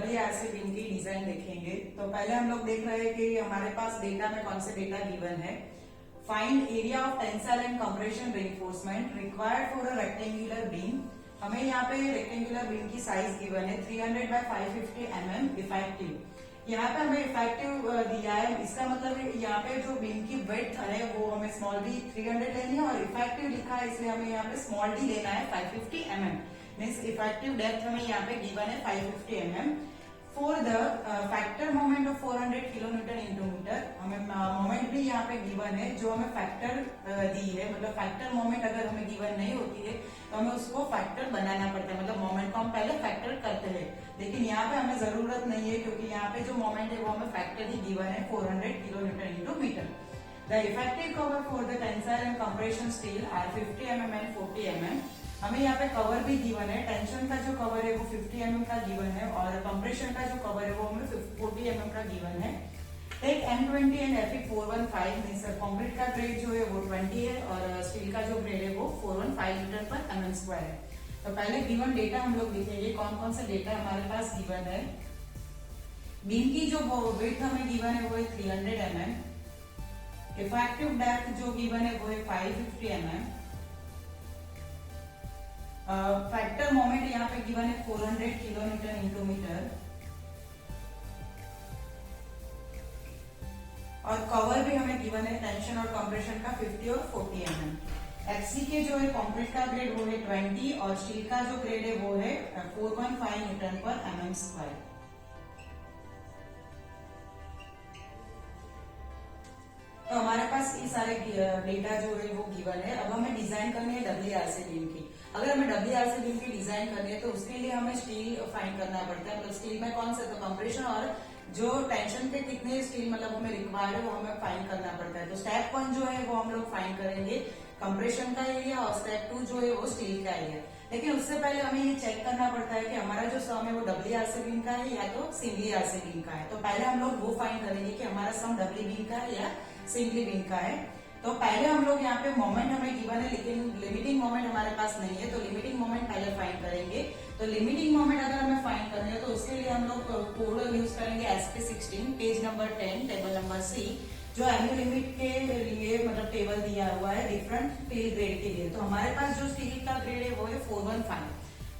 WRC beam की design देखेंगे। तो पहले हम लोग देख रहे हैं कि हमारे पास डेटा में कौन से डेटा गिवन है। Find area of tensile and compression reinforcement required for a rectangular beam. हमें यहाँ पे रेक्टेंगुलर बीम की साइज गिवन है 300 बाय 550 mm इफेक्टिव। यहाँ पे हमें इफेक्टिव दिया है, इसका मतलब यहाँ पे जो बीम की विड्थ है वो हमें स्मॉल डी 300 लेनी है और इफेक्टिव लिखा है इसलिए हमें यहाँ पे स्मॉल डी लेना है 550 mm। मीन्स इफेक्टिव डेप्थ हमें यहाँ पे गिवन है 550 mm। For the factor moment of 400 kilometre into metre, हमें मोमेंट भी यहाँ पे गिवन है जो हमें फैक्टर दी है। मतलब फैक्टर मोमेंट अगर हमें गिवन नहीं होती है तो हमें उसको फैक्टर बनाना पड़ता है, मतलब मोमेंट को हम पहले फैक्टर करते हैं। लेकिन यहाँ पे हमें जरूरत नहीं है क्योंकि यहाँ पे जो मोमेंट है वो हमें फैक्टर ही गिवन है 400 kilometre into metre. The effective cover for the tensile and compression steel are 50 mm and 40 mm। हमें यहाँ पे कवर भी गिवन है, टेंशन का जो कवर है वो 50 mm का गिवन है और कंप्रेशन का जो कवर है वो हमें 40 mm का गिवन है। Take M20 and Fe415 means concrete का ग्रेड जो है वो 20 है और स्टील का जो ग्रेड है वो 415 लीटर पर mm स्क्वायर है। तो पहले गिवन डेटा हम लोग लिखेंगे, कौन कौन सा डेटा हमारे पास गिवन है। बीम की जो विड्थ हमें गिवन है वो है 300 mm। इफेक्टिव डेप्थ जो गिवन है वो है 550 mm। फैक्टर मोमेंट यहाँ पे गिवन है 400 किलोमीटर इंटू मीटर और कवर भी हमें गिवन है टेंशन और कंप्रेशन का 50 और 40 mm। एफसी के जो है कंक्रीट का ग्रेड वो है 20 और स्टील का जो ग्रेड है वो है 415 न्यूटन पर mm स्क्वायर। तो हमारे पास ये सारे डेटा जो है वो गिवन है। अब हमें डिजाइन करनी है WRC बीम की। अगर हमें WRC बीम की डिजाइन करनी है तो उसके लिए हमें स्टील फाइंड करना पड़ता है। मतलब स्टील में कौन सा, तो कंप्रेशन और जो टेंशन पे कितने स्टील मतलब हमें रिक्वायर्ड है वो हमें फाइंड करना पड़ता है। तो स्टेप 1 जो है वो हम लोग फाइंड करेंगे कंप्रेशन का एरिया और स्टेप 2 जो है वो स्टील का एरिया। लेकिन उससे पहले हमें ये चेक करना पड़ता है कि हमारा जो सम है वो WRC बीम का है या तो सिंगली RC बीम का है। तो पहले हम लोग वो फाइंड करेंगे कि हमारा सम डब्ल्यू बीम का है या सिंगली बीम का है। तो पहले हम लोग यहाँ पे मोमेंट हमें गिवन है लेकिन लिमिटिंग मोमेंट हमारे पास नहीं है, तो लिमिटिंग मोमेंट पहले फाइंड करेंगे। तो लिमिटिंग मोमेंट अगर हमें फाइंड करना है तो उसके लिए हम लोग कोड यूज करेंगे SP16 page number 10 table number C, जो एमयू लिमिट के लिए मतलब टेबल दिया हुआ है डिफरेंट स्टील ग्रेड के लिए। तो हमारे पास जो स्टील का ग्रेड है वो है 415।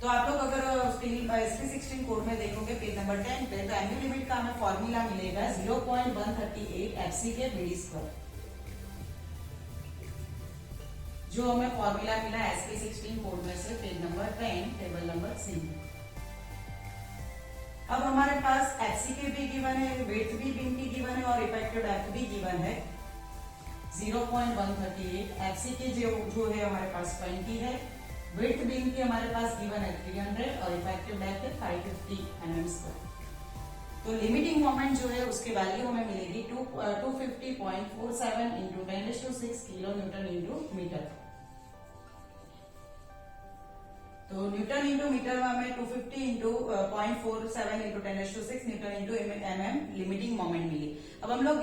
तो आप लोग अगर स्टील SP16 कोड में देखोगे पेज नंबर 10 पे तो एमयू लिमिट का हमें फॉर्मूला मिलेगा 0.138 FC के BD स्क्वायर। जो हमें फॉर्मूला मिला SP16 कोड में से page number 10 table number C। अब हमारे पास एफसी के भी गिवन है, वेट भी बीम की गिवन है और इफेक्टिव डेप्थ भी गिवन है 0.138। एफसी के जो है हमारे पास 20 है, वेट बीम की हमारे पास गिवन है 300 और इफेक्टिव डेप्थ है 550 mm स्क्वायर। तो लिमिटिंग मोमेंट जो है उसकी वैल्यू हमें मिलेगी 250.47 into 10⁶ kilo newton into metre. तो न्यूटन इंटू मीटर में हमें 250 into 0.47 into 10⁶ newton into mm limiting moment मिली। अब हम लोग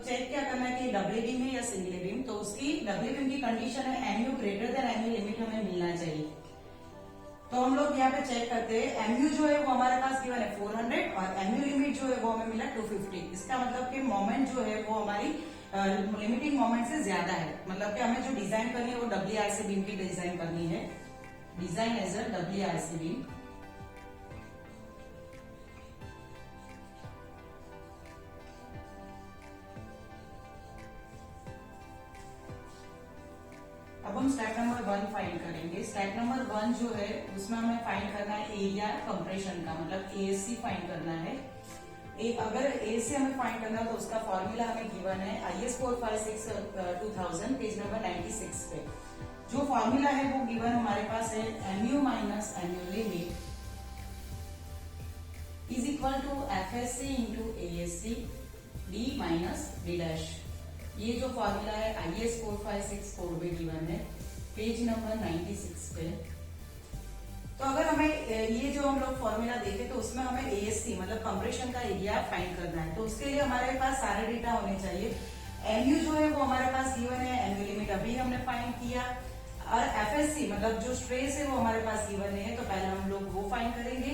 चेक क्या करना है कि डब्ल्यू बीम है या सिंगल बीम। तो उसकी डब्ल्यू बीम की कंडीशन है MU greater than MU limit हमें मिलना चाहिए। तो हम लोग यहाँ पे चेक करते हैं, MU जो है वो हमारे पास गिवन है 400 और MU लिमिट जो है वो हमें मिला 250। इसका मतलब कि मोमेंट जो है वो हमारी लिमिटिंग मोमेंट से ज्यादा है। मतलब कि हमें जो डिजाइन करनी है वो WRC बीम की डिजाइन करनी है, design as a WRC beam. अब हम स्टेप नंबर 1 फाइंड करेंगे। स्टेप नंबर 1 जो है उसमें हमें फाइंड करना है एरिया कंप्रेशन का, मतलब ASC फाइंड करना है। अगर ASC हमें फाइंड करना है तो उसका फॉर्मूला हमें गिवन है IS 456/2000 पेज नंबर 96 पे। जो फॉर्मूला है वो गिवन हमारे पास है MU minus MU limit is equal to FSC into ASC D minus D dash. ये जो फॉर्मूला है IS 456 कोड में गिवन है पेज नंबर 96 पे। तो अगर हमें ये जो हम लोग फॉर्मूला देखें तो उसमें हमें ASC मतलब कंप्रेशन का एरिया फाइंड करना है। तो उसके लिए हमारे पास सारे डेटा होने चाहिए। MU जो है वो हमारे पास गिवन है, MU लिमिट अभी हमने फाइंड किया और FSC मतलब जो स्ट्रेस है वो हमारे पास गिवन है। तो पहले हम लोग वो फाइंड करेंगे।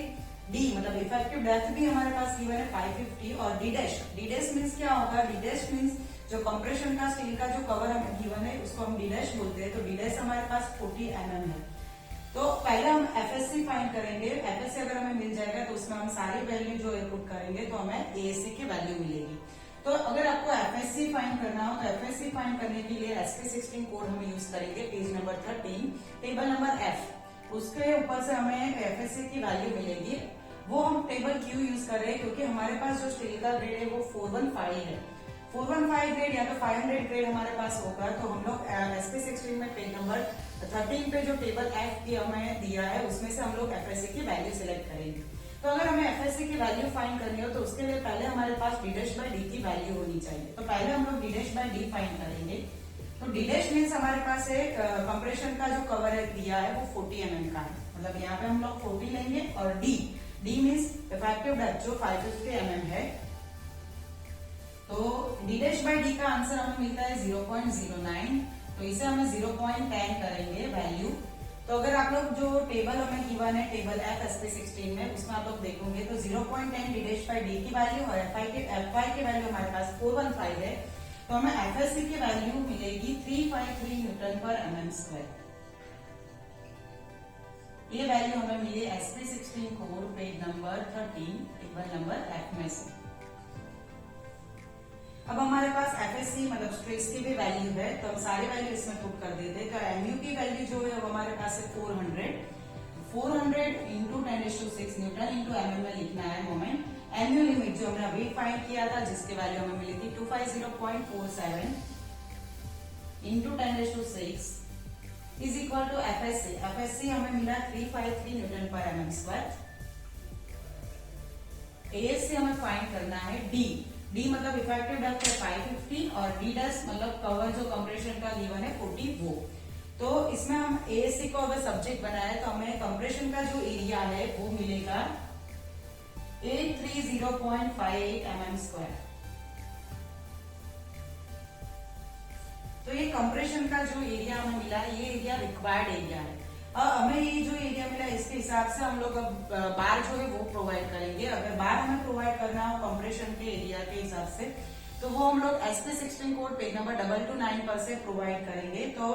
डी मतलब इफेक्टिव डेप्थ भी हमारे पास गिवन है 550 और डी डैश मीन्स क्या होगा, डी डैश मीन्स जो कंप्रेशन का स्टील का जो कवर हमें गिवन है उसको हम डी डैश बोलते हैं। तो डी डैश हमारे पास 40 mm है। तो पहले हम एफएससी फाइंड करेंगे। एफएससी अगर हमें मिल जाएगा तो उसमें हम सारी वैल्यू जो इनपुट करेंगे तो हमें एएससी की वैल्यू मिलेगी। तो अगर आपको एफएससी फाइंड करना हो तो एफएससी फाइंड करने के लिए SP16 कोड हम यूज करेंगे। Page number 13 table number F, उसके ऊपर से हमें एफएससी की वैल्यू मिलेगी। वो हम टेबल क्यों यूज कर रहे हैं, क्योंकि हमारे पास जो स्टील का ग्रेड है वो 415 है। 415 ग्रेड या तो 500 ग्रेड हमारे पास होगा। तो हम लोग SP16 में पेज नंबर 13 पे जो टेबल F की हमें दिया है उसमें से हम लोग एफएससी की वैल्यू सिलेक्ट करेंगे। तो अगर हमें एफएससी की वैल्यू फाइंड करनी हो तो उसके लिए पहले हमारे पास डी डैश बाय डी की वैल्यू होनी चाहिए। तो पहले हम लोग D dash by D find करेंगे। तो डी डैश मीन्स हमारे पास एक कंप्रेशन का जो कवर दिया है वो 40 mm का है, मतलब यहाँ पे हम लोग 40 लेंगे। और डी मीन्स इफेक्टिव डेप्थ जो 550 mm है। तो डी डैश बाय डी का आंसर हमें मिलता है 0.09। तो इसे हमें 0.10 करेंगे वैल्यू। तो अगर आप लोग जो टेबल हमें गिवन है टेबल F SP16 में उसमें आप लोग देखोगे तो 0.10 डी डैश बाय डी की वैल्यू और FI की वैल्यू हमारे पास 415 है। तो हमें एफएससी की वैल्यू मिलेगी 353 न्यूटन पर mm²। ये वैल्यू हमें मिली SP16 code page number 13 table number F में से। अब हमारे पास एफएससी मतलब स्ट्रेस की भी वैल्यू है तो हम सारे वैल्यू इसमें पुट कर देते हैं। तो एमयू की वैल्यू जो है वो हमारे पास है 400 इंटू 10⁶ न्यूटन इंटू mm में लिखना है मोमेंट। एमयू लिमिट जो हमने अभी फाइंड किया था जिसकी वैल्यू हमें मिली थी 250.47 into 10⁶ is equal to FSC. FSC हमें मिला 353 न्यूटन पर mm²। एएससी हमें फाइंड करना है डी मतलब इफेक्टिव डेप्थ है 550 और डी डैश मतलब कवर जो कंप्रेशन का गिवन है 40 वो। तो इसमें हम एएससी को अगर सब्जेक्ट बनाए तो हमें कंप्रेशन का जो एरिया है वो मिलेगा 830.58 mm²। तो ये कंप्रेशन का जो एरिया हमें मिला ये एरिया रिक्वायर्ड एरिया है। हमें ये जो एरिया मिला इसके हिसाब से हम लोग अब बार जो है वो प्रोवाइड करेंगे। अगर बार हमें प्रोवाइड करना हो कंप्रेशन के एरिया के हिसाब से तो वो हम लोग SP16 कोड पेज नंबर 229 पर से प्रोवाइड करेंगे। तो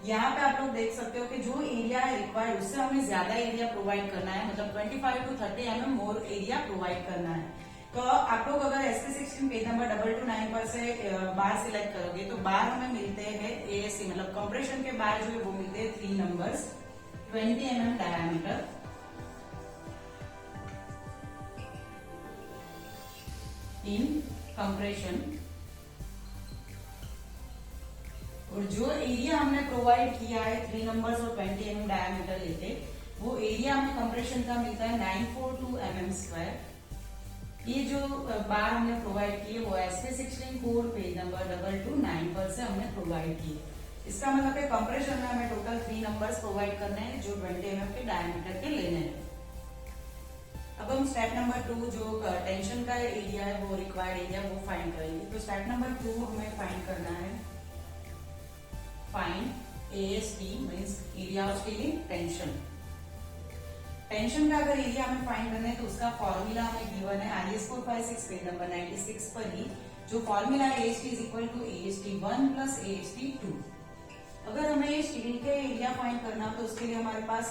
यहाँ पे आप लोग देख सकते हो कि जो एरिया है रिक्वायर्ड उससे हमें ज्यादा एरिया प्रोवाइड करना है, मतलब 25 to 30 mm more area provide करना है। तो आप लोग अगर SP16 पेज नंबर 229 पर से बार सिलेक्ट करोगे तो बार हमें मिलते हैं एएससी मतलब कंप्रेशन के बार जो है वो मिलते हैं 3 नंबर्स 20 mm डायमीटर इन कंप्रेशन। और जो एरिया हमने प्रोवाइड किया है 3 नंबर्स और 20 mm डायमीटर लेके वो एरिया हमें कंप्रेशन का मिलता है 942 mm²। ये जो बार हमने प्रोवाइड की है वो SP16 कोड पेज नंबर 229 पर से हमने प्रोवाइड की। इसका मतलब है कंप्रेशन में हमें टोटल 3 नंबर्स प्रोवाइड करने हैं जो 20 mm के डायमीटर के लेने हैं। अब हम स्टेप नंबर 2 जो टेंशन का एरिया है वो रिक्वायर्ड एरिया वो फाइंड करेंगे। तो स्टेप नंबर 2 हमें फाइंड करना है find AST means area of stealing tension. Tension का अगर एरिया हमें फाइंड करना है तो उसका फॉर्मूला हमें गिवन है IS 456 पेज नंबर 96 पर ही। जो फॉर्मूला है AST is equal to AST1 plus AST2। अगर हमें स्टील के एरिया फाइंड करना हो तो उसके लिए हमारे पास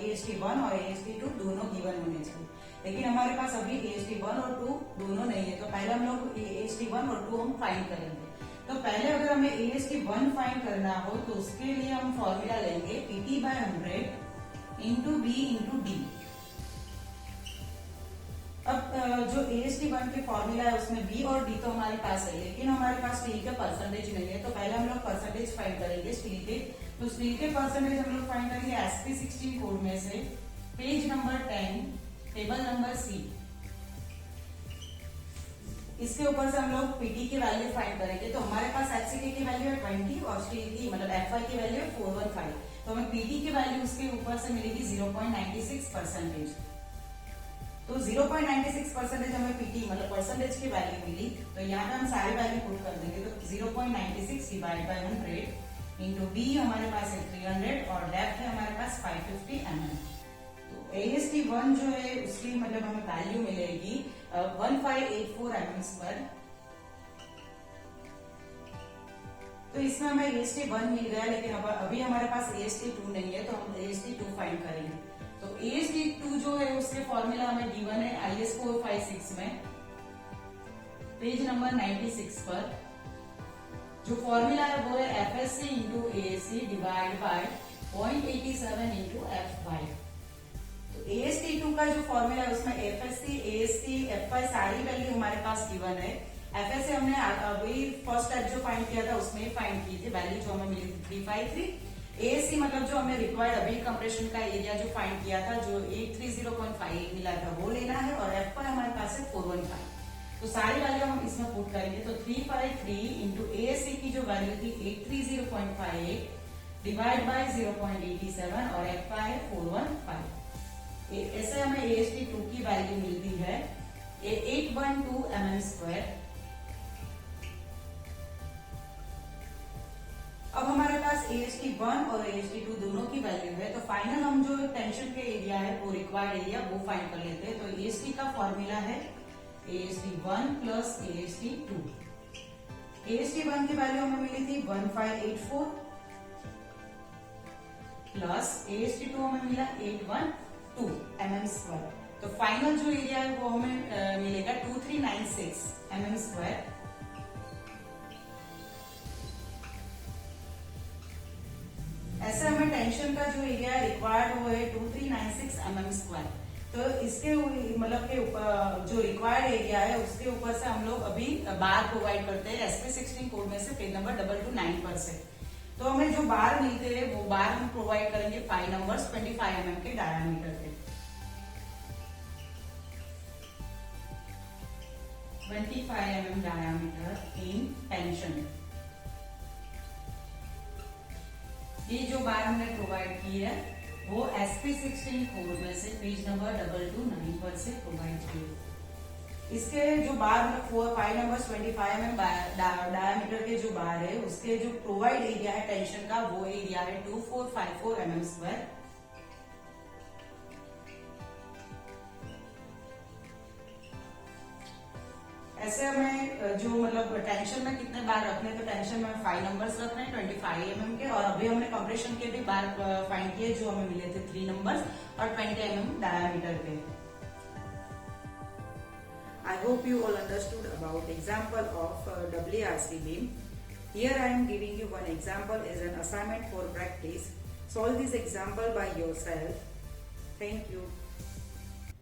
AST1 और AST2 दोनों गिवन होने चाहिए, लेकिन हमारे पास अभी AST1 और 2 दोनों नहीं है। तो पहले हम लोग AST1 और 2 हम फाइंड करेंगे। तो पहले अगर हमें AST1 फाइंड करना हो तो उसके लिए हम फॉर्मूला लेंगे PT/100 into B into D। अब जो AST1 के फॉर्मूला है उसमें B और D तो हमारे पास है, लेकिन हमारे पास स्टील के परसेंटेज नहीं है। तो पहले हम लोग परसेंटेज फाइंड करेंगे स्टील के। तो स्टील के परसेंटेज हम लोग फाइंड करेंगे SP16 कोड में से page number 10 table number C। इसके ऊपर से हम लोग PT की वैल्यू फाइंड करेंगे। तो हमारे पास HCK की वैल्यू है 20 और स्टील की मतलब FI की वैल्यू है 415। तो हमें PT की वैल्यू उसके ऊपर से मिलेगी 0.96%। तो 0.96% हमें PT मतलब परसेंटेज की वैल्यू मिली। तो यहाँ पे हम सारी वैल्यू पुट कर देंगे। तो 0.96 डिवाइड बाय 100 इंटू B हमारे पास है 300 और डेप्थ है हमारे पास 550 mm। तो AST1 जो है उसकी मतलब हमें वैल्यू मिलेगी 1584 mm²। तो इसमें हमें AST1 मिल गया, लेकिन अब अभी हमारे पास AST2 नहीं है, तो हम AST2 फाइंड करेंगे। तो AST2 जो है उसके फॉर्मूला हमें गिवन है IS 456 में, पेज नंबर 96 पर। जो फॉर्मूला है वो है FSC into ASC divide by 0.87 into F5। तो AST2 का जो फॉर्मूला है उसमें FSC, ASC, F5 सारी वैल्यू हमारे पास गिवन है। FSC हमने अभी फर्स्ट स्टेप जो फाइंड किया था उसमें फाइंड की थी, वैल्यू जो हमें मिली थी 353। ASC मतलब जो हमें रिक्वायर्ड अभी कंप्रेशन का एरिया जो फाइंड किया था, जो 830.58 मिला था वो लेना है, और F5 हमारे पास है 415। तो सारी वैल्यू हम इसमें पुट करेंगे। तो 353 इंटू ASC की जो वैल्यू थी 830.58 डिवाइड बाय 0.87 और F5 है 415। ऐसे हमें AST2 की वैल्यू मिलती है 812 mm²। अब हमारे पास AST1 और AST2 दोनों की वैल्यू है, तो फाइनल हम जो टेंशन के एरिया है वो रिक्वायर्ड एरिया वो फाइंड कर लेते हैं। तो AST का फॉर्मूला है AST1 प्लस AST2। AST1 की वैल्यू हमें मिली थी 1584 प्लस AST2 हमें मिला 812 mm²। तो फाइनल जो एरिया है वो हमें मिलेगा 2396 mm²। ऐसे हमें टेंशन का जो एरिया रिक्वायर्ड वो है 2396 mm²। तो इसके मतलब के ऊपर जो रिक्वायर्ड एरिया है उसके ऊपर से हम लोग अभी बार प्रोवाइड करते हैं SP16 कोड में से, पेज नंबर 229 पर से। तो हमें जो बार मिलते हैं वो बार हम प्रोवाइड करेंगे 5 नंबर्स 25 mm के डायमीटर के। 25 mm डायमीटर इन टेंशन। ये जो बार हमने प्रोवाइड की है वो SP16 कोड में से पेज नंबर 229 पर से प्रोवाइड की। इसके जो बार मतलब 5 नंबर 25 mm डायमीटर के जो बार है उसके जो प्रोवाइड एरिया है टेंशन का वो एरिया है 2454 mm²। ऐसे हमें जो मतलब टेंशन में कितने बार रखने, तो टेंशन में 5 नंबर्स रखने 25 mm के, और अभी हमने कंप्रेशन के भी बार फाइंड किए जो हमें मिले थे 3 नंबर्स और 20 mm डायमीटर के। I hope you all understood about example of WRC beam. Here I am giving you one example as an assignment for practice. Solve this example by yourself. Thank you.